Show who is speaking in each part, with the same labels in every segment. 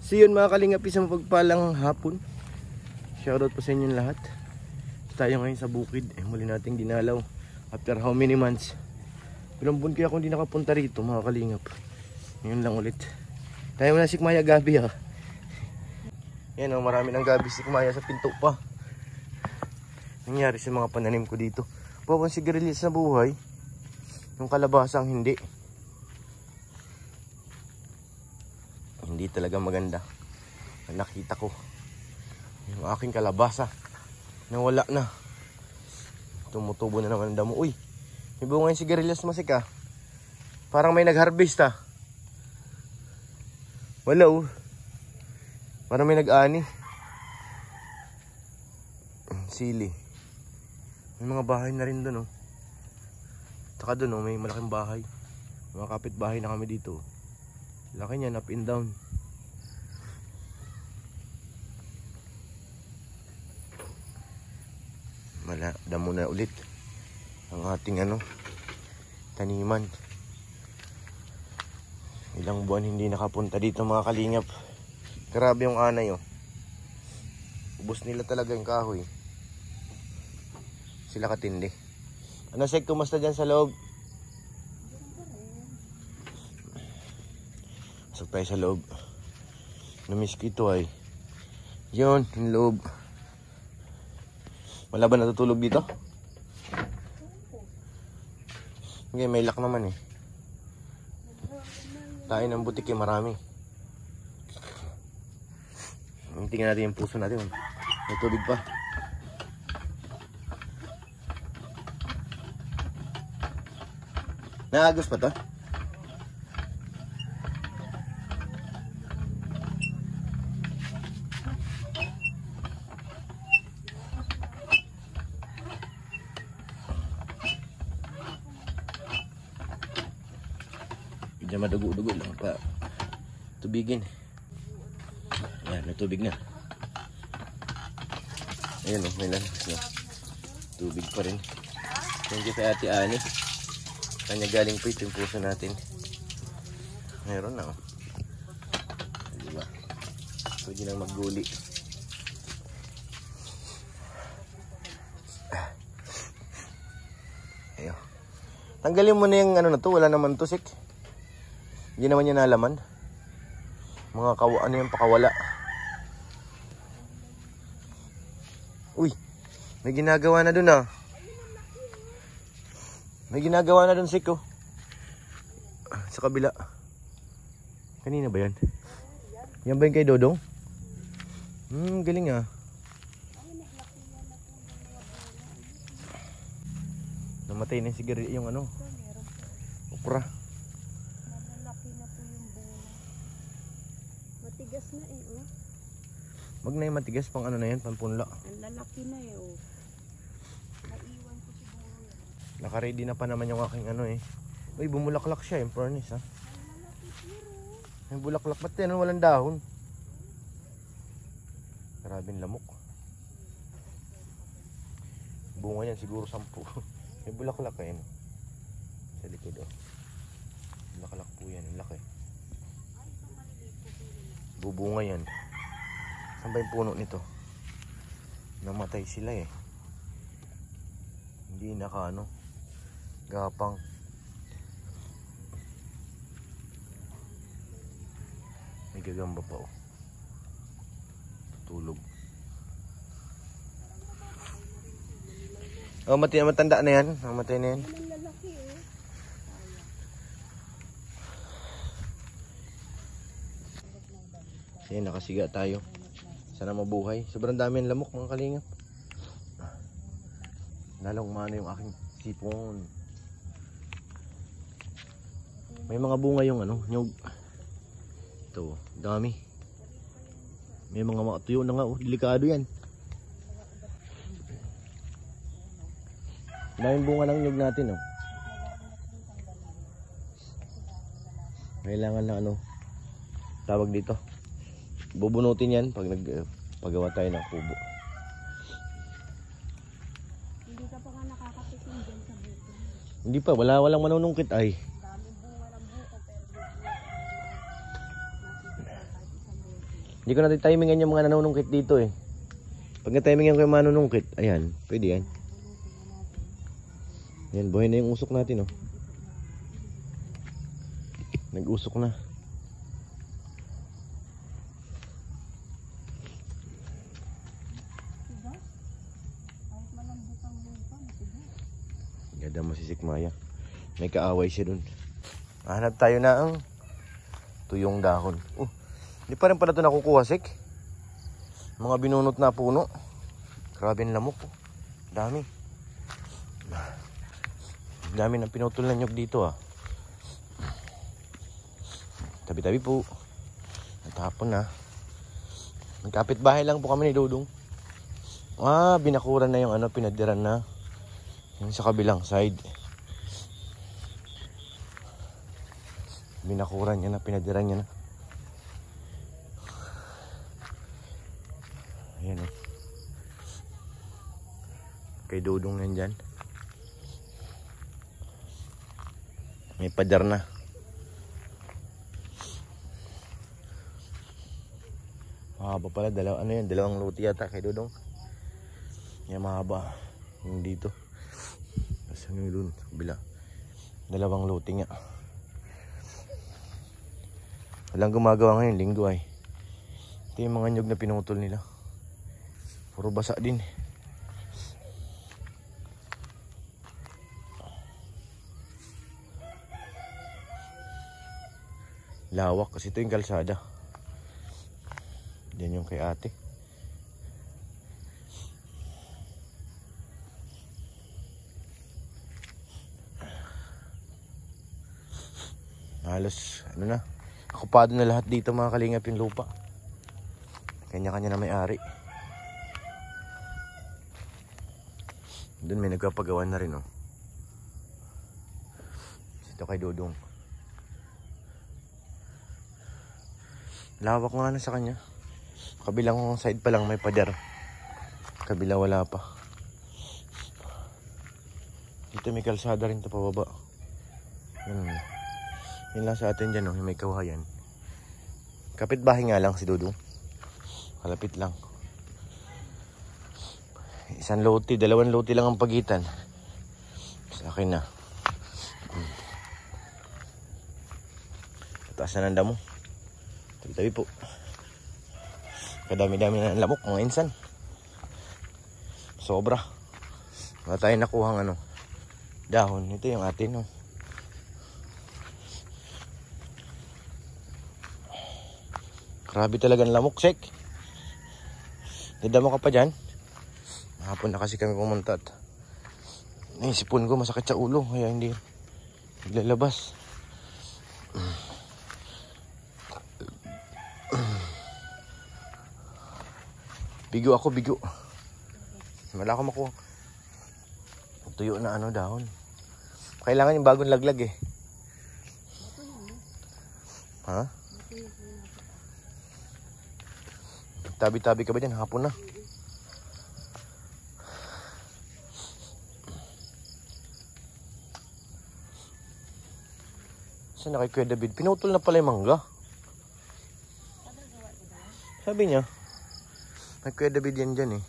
Speaker 1: So yun mga kalingap, isang mapagpalang hapon. Shoutout po sa inyong lahat. Tayo ngayon sa bukid. Muli nating dinalaw. After how many months? Ilang buwan kaya ako hindi nakapunta rito mga kalingap. Ngayon lang ulit. Tayo muna sikmaya gabi ha. Yan o, marami ng gabi sikmaya sa pinto pa. Nangyari sa mga pananim ko dito. Pawang sigarilyas na buhay. Yung kalabasang hindi. Hindi talaga maganda. Nakita ko yung aking kalabasa nawala na. Tumutubo na naman ang damo. Uy, may bunga yung sigarilyas masik ah. Parang may nag-harvest ah. Wala oh. Parang may nag-ani. Sili. May mga bahay na rin doon oh. Saka doon oh, may malaking bahay. Mga kapitbahay na kami dito. Laki niyan, up and down. Damo na ulit ang ating taniman. Ilang buwan hindi nakapunta dito mga kalingap. Grabe yung anay oh. Ubus nila talaga yung kahoy. Sila katindi. Ano Sek, kumusta dyan sa loob? Pasok tayo sa loob. Namiss ko ito ay. Yun, yung loob. Wala ba natutulog dito? Okay, may lock naman eh. Tayo ng butik eh, marami. Tingnan natin yung puso natin. May tubig pa. Naagos pa to? Medyo madugo-dugo lang pa tubigin. Ayan, natubig na. Ayan o, may lalas na. Tubig pa rin. Thank you kay Ate Ani. Kanya galing po ito yung puso natin. Meron na o. Diba? Pwede nang magguli. Ayo. Tanggalin mo na yung na to. Wala naman to Sik. Hindi naman yan nalaman. Mga yung pakawala. Uy, may ginagawa na dun ah. May ginagawa na dun Sik oh. Sa kabila. Kanina ba yan? Yan ba yung kay Dodong? Galing ah. Namatay na yung sigarilyo yung okra.
Speaker 2: Matigas na eh oh.
Speaker 1: Wag na yung matigas, pang na yan, pampunla.
Speaker 2: Ang lalaki na eh oh. Naiwan ko siguro yan.
Speaker 1: Naka-ready na pa naman yung aking eh. Uy, bumulaklak siya yung furnace ha. May bulaklak, ba't yan walang dahon? Grabing lamok. Bunga yan siguro 10. May bulaklak yan. Sa likod oh. Bulaklak po yan, ang laki. Bubunga yan. Saan ba yung puno nito? Namatay sila eh. Hindi gapang. May gagamba pa oh. Tulog. Oh, matanda na yan. Namatay na yan. Ayan, nakasiga tayo. Sana mabuhay. Sobrang dami ng lamok mga kalingap. Lalong umano yung aking sipon. May mga bunga yung nyug. Ito, dami. May mga tuyo na nga oh. Delikado yan. Daming bunga ng nyug natin oh. Kailangan na tawag dito. Bubunutin yan pag paggawa tayo ng kubo.
Speaker 2: Hindi ka pa nga nakakapitin dyan sa buko.
Speaker 1: Hindi pa, walang manunungkit ay.
Speaker 2: Dami bunga ng buko pero
Speaker 1: Hindi ko natin timingan yung mga nanunungkit dito eh. Pag na-timingan ko yung manunungkit, ayan, pwede yan. Yan, buhay na yung usok natin oh. Nag-usok na. Ganda mo si Sikmaya. May kaaway siya dun. Hanap tayo na ang tuyong dahon. Hindi pa rin pala ito nakukuha, Sik. Mga binunot na puno. Grabe ang lamok. Dami. Dami ng pinutol na nyug dito ah. Tabi-tabi po. Natapon na. Magkapit bahay lang po kami ni Dudong. Binakuran na yung ano, pinadiran na. Yung sa kabilang side. Binakuran niya na, pinadiran niya na. Ayan o. Kay Dudong nandyan. May padar na. Mahaba pala, dalawang luti yata kay Dudong. Yan mahaba. Yung dito. Tapos yung dun, sa kabila. Dalawang luti nga. Walang gumagawa ngayon, linggo ay. Ito yung mga nyug na pinutol nila. Puro basa din. Lawak kasi ito yung kalsada. Yan yung kay ate. Halos ano na, okupado na lahat dito mga kalingap yung lupa. Kanya-kanya na may-ari. Doon may nagpapagawa na rin oh. Ito kay Dudong. Lawak nga na sa kanya. Kabilang side pa lang may pader. Kabila wala pa. Dito may kalsada rin ito pababa. Yun lang sa atin dyan oh, may kawayan. Kapitbahay nga lang si Dudong. Kalapit lang. Isang lote, dalawang lote lang ang pagitan. Sa akin na. Taas na ng damo. Tabi-tabi po. Kadami-dami na ng lamok mga insan. Sobra. Wala tayo nakuhang ano, dahon. Ito yung atin oh. Grabe talaga ng lamok, Sek. Dadamo ka pa dyan. Hapon na kasi kami pumunta at naisipon ko masakit sa ulo kaya hindi naglalabas. Bigo ako, bigo. Wala ako makuha. Tuyo na ano dahon. Kailangan yung bagong laglag eh. Ha? Tabi-tabi ka ba dyan? Hapon na. Saan na kay Kuya David? Pinutol na pala yung mangga. Sabi niya. May Kuya David yan dyan eh.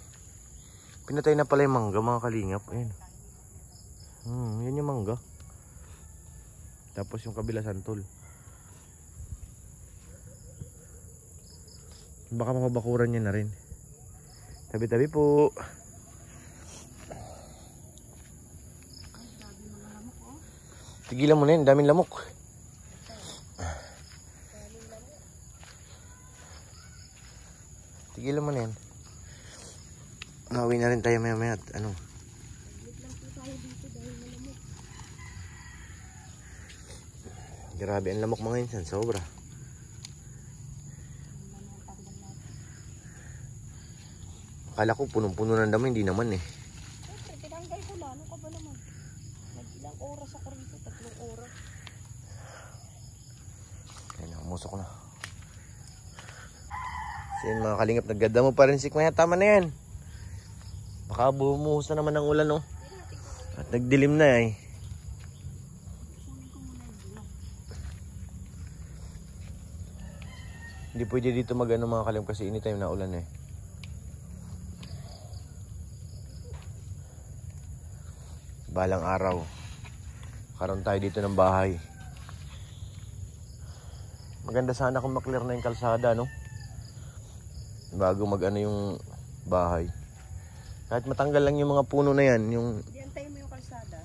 Speaker 1: Pinatay na pala yung mangga mga kalingap. Ayan. Yan yung mangga. Tapos yung kabila santol. Baka mabakuran niya na rin. Tabi-tabi po. Tigilan mo na yun, daming lamok. Tigilan mo na yan. Nauwi na rin tayo maya-maya at ano. Grabe ang lamok mga insan, sobra. Akala ko punong-puno ng damo, hindi naman eh.
Speaker 2: Siyempre, tinanggal ko na. Ano ka ba naman? Nag-ilang oras ako rito, 3 oras.
Speaker 1: Ayan, umusok na. So yun mga kalingap, nagganda mo pa rin Sikmaya. Tama na yan. Baka bumuhos na naman ng ulan oh. At nagdilim na eh. Hindi Hindi pwede dito mag-ano mga kalim kasi anytime na ulan eh. Balang araw. Karoon tayo dito ng bahay. Maganda sana kung maklear na yung kalsada, no? Bago mag-ano yung bahay. Kahit matanggal lang yung mga puno na yan, yung
Speaker 2: Diantay mo yung kalsada.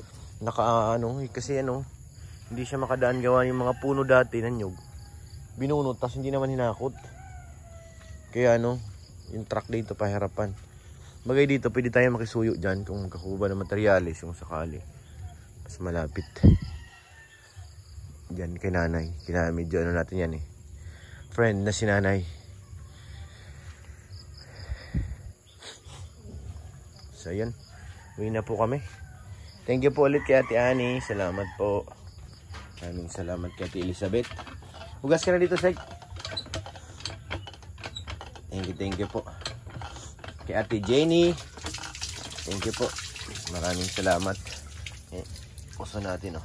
Speaker 1: kasi hindi siya makadaan gawa yung mga puno dati ng nyug. Binunot, tapos hindi naman hinakot. Kaya yung truck dito pahirapan. Bagay dito, pwede tayo makisuyo dyan kung magkakuha ng materyales yung sakali. Mas malapit. Diyan kay nanay. Medyo natin yan eh. Friend na si nanay. So yan. Uwi na po kami. Thank you po ulit kay Ate Annie. Salamat po. Maraming salamat kay Ate Elizabeth. Hugas ka na dito, Sek. Thank you po. Kay Ate Jenny. Thank you po. Maraming salamat. Puso natin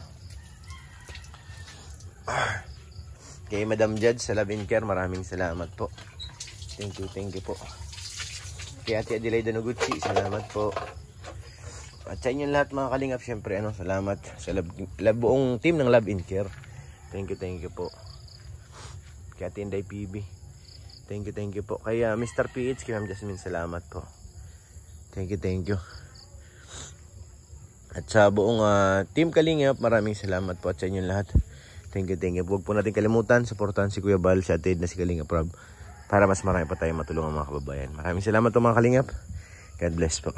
Speaker 1: Kay Madam Judge sa Love and Care, maraming salamat po. Thank you po. Kay Ate Adelaida Noguchi, salamat po. At sa inyong lahat mga kalingap, syempre salamat sa buong team ng Love and Care. Thank you po. Kay Ate Inday PB. Thank you po. Kay Mr. PH, kay Ma'am Jasmine, salamat po. Thank you. At sa buong team Kalingap, maraming salamat po at sa inyong lahat. Thank you. Huwag po natin kalimutan, supportan si Kuya Bal, si Ate na si Kalingap Rob, para mas marami pa tayong matulungan mga kababayan. Maraming salamat po mga Kalingap. God bless po.